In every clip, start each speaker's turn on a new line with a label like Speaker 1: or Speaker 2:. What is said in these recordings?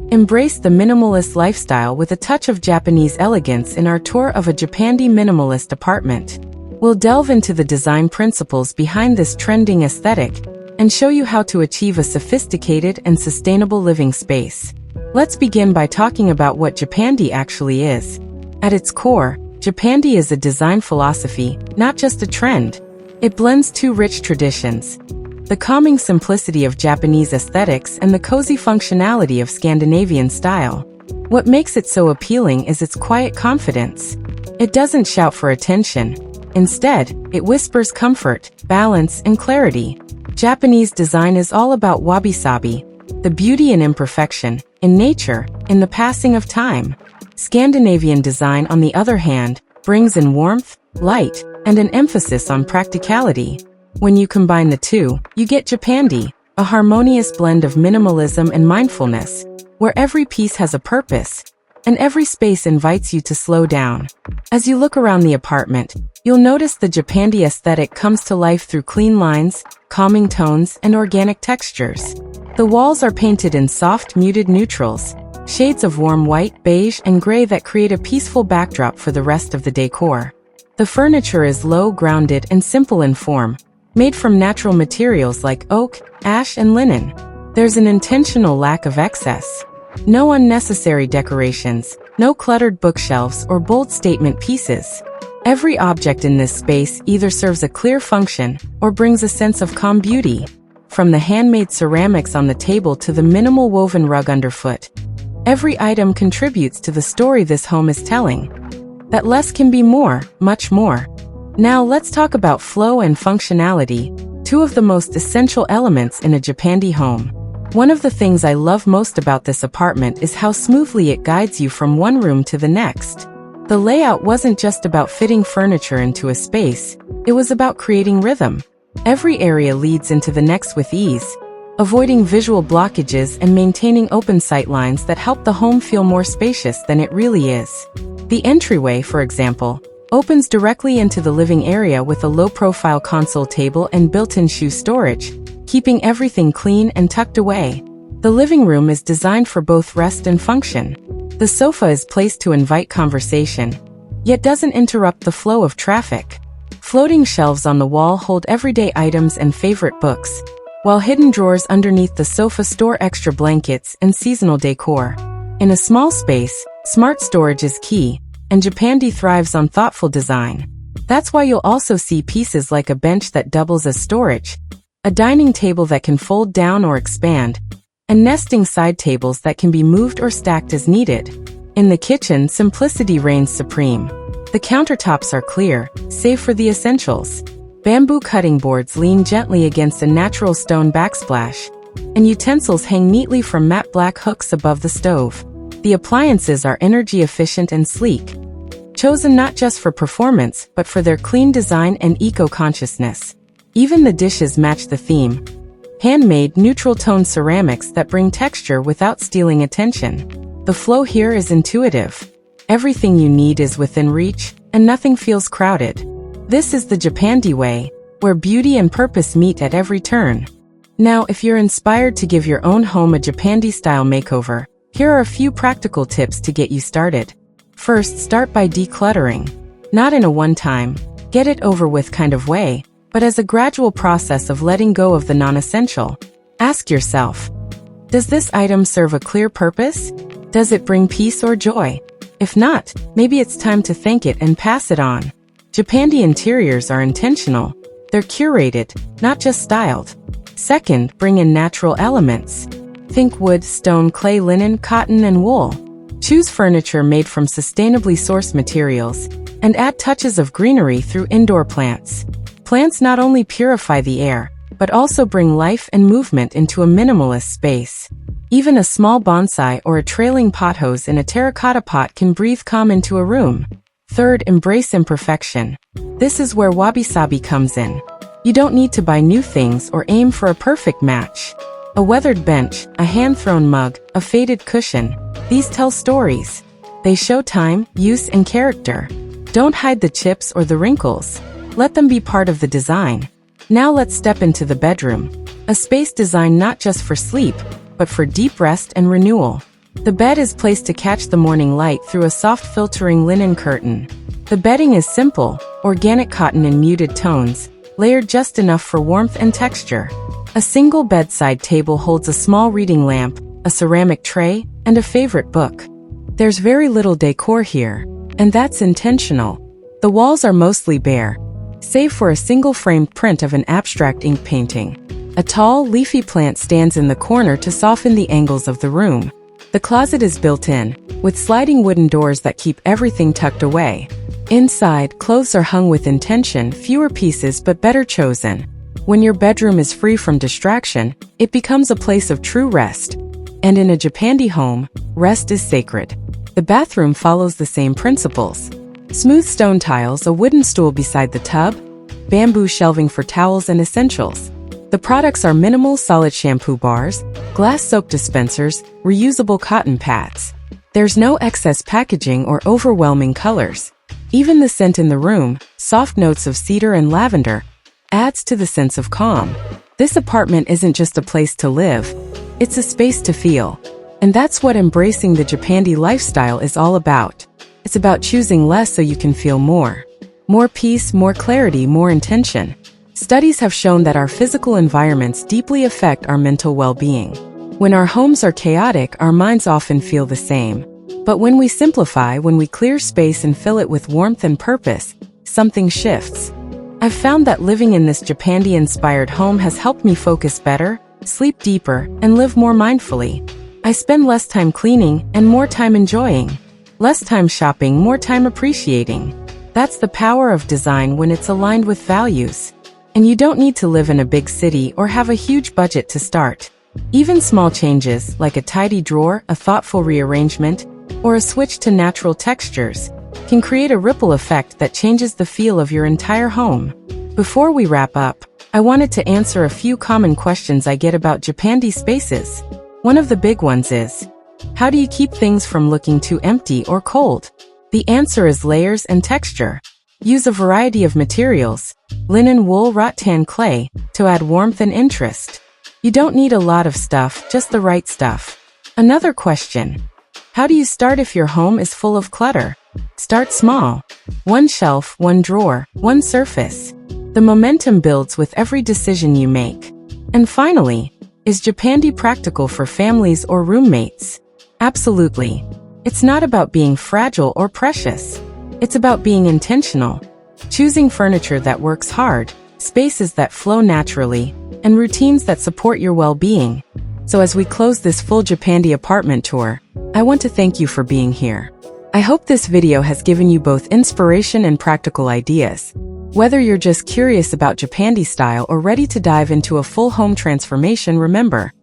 Speaker 1: Embrace the minimalist lifestyle with a touch of Japanese elegance in our tour of a Japandi minimalist apartment. We'll delve into the design principles behind this trending aesthetic and show you how to achieve a sophisticated and sustainable living space. Let's begin by talking about what Japandi actually is. At its core, Japandi is a design philosophy, not just a trend. It blends two rich traditions: the calming simplicity of Japanese aesthetics and the cozy functionality of Scandinavian style. What makes it so appealing is its quiet confidence. It doesn't shout for attention. Instead, it whispers comfort, balance, and clarity. Japanese design is all about wabi-sabi, the beauty in imperfection, in nature, in the passing of time. Scandinavian design, on the other hand, brings in warmth, light, and an emphasis on practicality. When you combine the two, you get Japandi, a harmonious blend of minimalism and mindfulness, where every piece has a purpose, and every space invites you to slow down. As you look around the apartment, you'll notice the Japandi aesthetic comes to life through clean lines, calming tones, and organic textures. The walls are painted in soft, muted neutrals, shades of warm white, beige, and gray that create a peaceful backdrop for the rest of the decor. The furniture is low, grounded, and simple in form, made from natural materials like oak, ash, and linen. There's an intentional lack of excess. No unnecessary decorations, no cluttered bookshelves or bold statement pieces. Every object in this space either serves a clear function or brings a sense of calm beauty. From the handmade ceramics on the table to the minimal woven rug underfoot, every item contributes to the story this home is telling. That less can be more, much more. Now let's talk about flow and functionality, two of the most essential elements in a Japandi home. One of the things I love most about this apartment is how smoothly it guides you from one room to the next. The layout wasn't just about fitting furniture into a space, it was about creating rhythm. Every area leads into the next with ease, avoiding visual blockages and maintaining open sight lines that help the home feel more spacious than it really is. The entryway, for example, opens directly into the living area with a low-profile console table and built-in shoe storage, keeping everything clean and tucked away. The living room is designed for both rest and function. The sofa is placed to invite conversation, yet doesn't interrupt the flow of traffic. Floating shelves on the wall hold everyday items and favorite books, while hidden drawers underneath the sofa store extra blankets and seasonal decor. In a small space, smart storage is key, and Japandi thrives on thoughtful design. That's why you'll also see pieces like a bench that doubles as storage, a dining table that can fold down or expand, and nesting side tables that can be moved or stacked as needed. In the kitchen, simplicity reigns supreme. The countertops are clear, save for the essentials. Bamboo cutting boards lean gently against a natural stone backsplash, and utensils hang neatly from matte black hooks above the stove. The appliances are energy efficient and sleek, chosen not just for performance but for their clean design and eco-consciousness. Even the dishes match the theme: handmade, neutral-tone ceramics that bring texture without stealing attention. The flow here is intuitive. Everything you need is within reach, and nothing feels crowded. This is the Japandi way, where beauty and purpose meet at every turn. Now, if you're inspired to give your own home a Japandi-style makeover, here are a few practical tips to get you started. First, start by decluttering. Not in a one-time, get-it-over-with kind of way, but as a gradual process of letting go of the non-essential. Ask yourself, does this item serve a clear purpose? Does it bring peace or joy? If not, maybe it's time to thank it and pass it on. Japandi interiors are intentional. They're curated, not just styled. Second, bring in natural elements. Think wood, stone, clay, linen, cotton, and wool. Choose furniture made from sustainably sourced materials, and add touches of greenery through indoor plants. Plants not only purify the air, but also bring life and movement into a minimalist space. Even a small bonsai or a trailing pothose in a terracotta pot can breathe calm into a room. Third, embrace imperfection. This is where wabi-sabi comes in. You don't need to buy new things or aim for a perfect match. A weathered bench, a hand-thrown mug, a faded cushion. These tell stories. They show time, use, and character. Don't hide the chips or the wrinkles. Let them be part of the design. Now let's step into the bedroom. A space designed not just for sleep, but for deep rest and renewal. The bed is placed to catch the morning light through a soft filtering linen curtain. The bedding is simple, organic cotton in muted tones, layered just enough for warmth and texture. A single bedside table holds a small reading lamp, a ceramic tray, and a favorite book. There's very little decor here, and that's intentional. The walls are mostly bare, save for a single framed print of an abstract ink painting. A tall, leafy plant stands in the corner to soften the angles of the room. The closet is built in, with sliding wooden doors that keep everything tucked away. Inside, clothes are hung with intention, fewer pieces but better chosen. When your bedroom is free from distraction, it becomes a place of true rest. And in a Japandi home, rest is sacred. The bathroom follows the same principles. Smooth stone tiles, a wooden stool beside the tub, bamboo shelving for towels and essentials. The products are minimal solid shampoo bars, glass soap dispensers, reusable cotton pads. There's no excess packaging or overwhelming colors. Even the scent in the room, soft notes of cedar and lavender, adds to the sense of calm. This apartment isn't just a place to live, it's a space to feel. And that's what embracing the Japandi lifestyle is all about. It's about choosing less so you can feel more. More peace, more clarity, more intention. Studies have shown that our physical environments deeply affect our mental well-being. When our homes are chaotic, our minds often feel the same. But when we simplify, when we clear space and fill it with warmth and purpose, something shifts. I've found that living in this Japandi-inspired home has helped me focus better, sleep deeper, and live more mindfully. I spend less time cleaning and more time enjoying. Less time shopping, more time appreciating. That's the power of design when it's aligned with values. And you don't need to live in a big city or have a huge budget to start. Even small changes, like a tidy drawer, a thoughtful rearrangement, or a switch to natural textures, can create a ripple effect that changes the feel of your entire home. Before we wrap up, I wanted to answer a few common questions I get about Japandi spaces. One of the big ones is, how do you keep things from looking too empty or cold? The answer is layers and texture. Use a variety of materials, linen, wool, rattan, clay, to add warmth and interest. You don't need a lot of stuff, just the right stuff. Another question, how do you start if your home is full of clutter? Start small. One shelf, one drawer, one surface. The momentum builds with every decision you make. And finally, is Japandi practical for families or roommates? Absolutely. It's not about being fragile or precious. It's about being intentional. Choosing furniture that works hard, spaces that flow naturally, and routines that support your well-being. So as we close this full Japandi apartment tour, I want to thank you for being here. I hope this video has given you both inspiration and practical ideas. Whether you're just curious about Japandi style or ready to dive into a full home transformation, remember,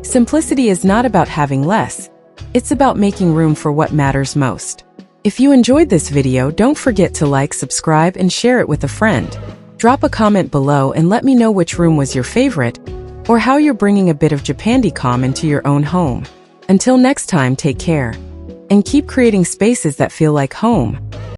Speaker 1: simplicity is not about having less. It's about making room for what matters most. If you enjoyed this video, don't forget to like, subscribe, and share it with a friend. Drop a comment below and let me know which room was your favorite, or how you're bringing a bit of Japandi calm into your own home. Until next time, take care. And keep creating spaces that feel like home.